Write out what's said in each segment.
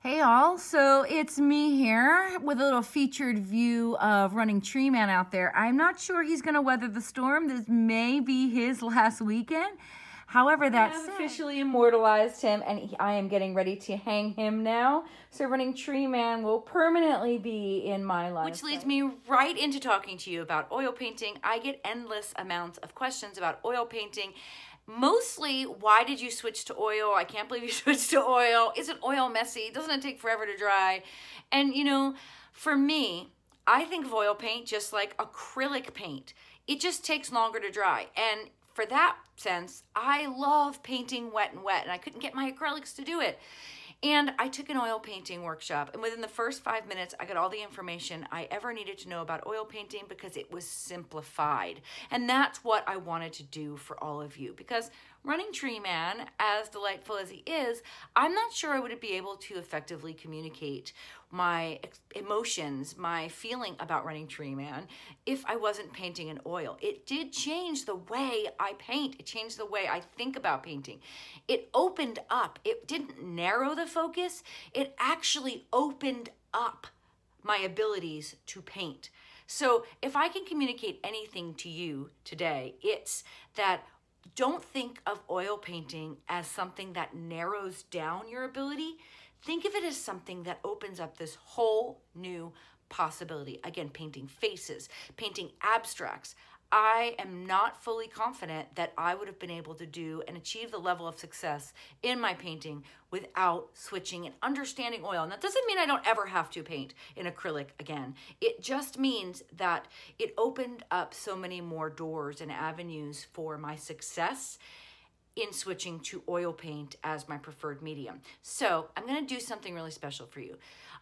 Hey all, so it's me here with a little featured view of running Tree Man out there. I'm not sure he's going to weather the storm. This may be his last weekend. However, that I have said, officially immortalized him, and I am getting ready to hang him now. So running Tree Man will permanently be in my life. which leads me right into talking to you about oil painting. I get endless amounts of questions about oil painting. Mostly, why did you switch to oil? I can't believe you switched to oil. Isn't oil messy? Doesn't it take forever to dry? And you know, for me, I think of oil paint just like acrylic paint. It just takes longer to dry. And for that sense, I love painting wet and wet, and I couldn't get my acrylics to do it. And I took an oil painting workshop, and within the first 5 minutes, I got all the information I ever needed to know about oil painting because it was simplified. And that's what I wanted to do for all of you, because running Tree Man, as delightful as he is, I'm not sure I would be able to effectively communicate my emotions, my feeling about running Tree Man if I wasn't painting in oil. It did change the way I paint. It changed the way I think about painting. It opened up. It didn't narrow the focus. It actually opened up my abilities to paint. So if I can communicate anything to you today, it's that don't think of oil painting as something that narrows down your ability. Think of it as something that opens up this whole new possibility. Again, painting faces, painting abstracts. I am not fully confident that I would have been able to do and achieve the level of success in my painting without switching and understanding oil. And that doesn't mean I don't ever have to paint in acrylic again. It just means that it opened up so many more doors and avenues for my success in switching to oil paint as my preferred medium. So I'm gonna do something really special for you.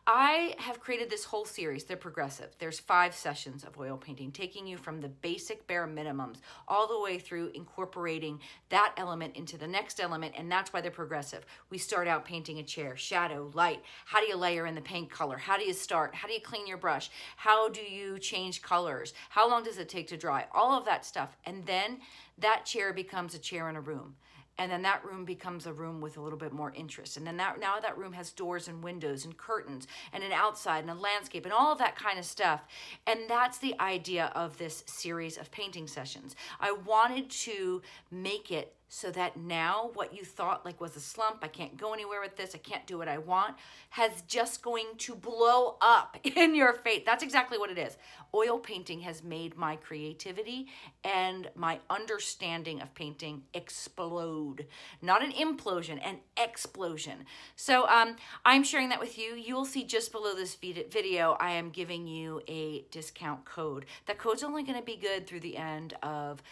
I have created this whole series. They're progressive. There's 5 sessions of oil painting, taking you from the basic bare minimums all the way through incorporating that element into the next element, and that's why they're progressive. We start out painting a chair, shadow, light. How do you layer in the paint color? How do you start? How do you clean your brush? How do you change colors? How long does it take to dry? All of that stuff. And then that chair becomes a chair in a room. And then that room becomes a room with a little bit more interest. And then now that room has doors and windows and curtains and an outside and a landscape and all of that kind of stuff. And that's the idea of this series of painting sessions. I wanted to make it so that now what you thought like was a slump, I can't go anywhere with this, I can't do what I want, has just going to blow up in your face. That's exactly what it is. Oil painting has made my creativity and my understanding of painting explode. Not an implosion, an explosion. So I'm sharing that with you. You will see just below this video, I am giving you a discount code. That code's only gonna be good through the end of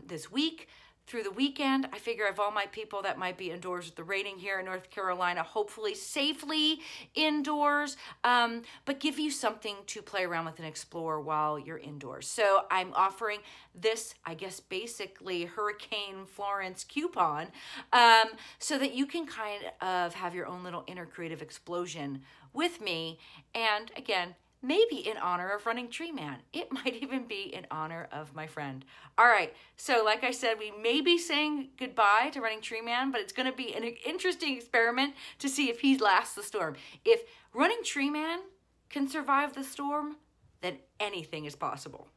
this week. Through the weekend, I figure I have all my people that might be indoors with the rating here in North Carolina, hopefully safely indoors, but give you something to play around with and explore while you're indoors. So I'm offering this, I guess, basically Hurricane Florence coupon so that you can kind of have your own little inner creative explosion with me. And again, maybe in honor of running Tree Man. It might even be in honor of my friend. All right, so like I said, we may be saying goodbye to running Tree Man, but it's gonna be an interesting experiment to see if he lasts the storm. If running Tree Man can survive the storm, then anything is possible.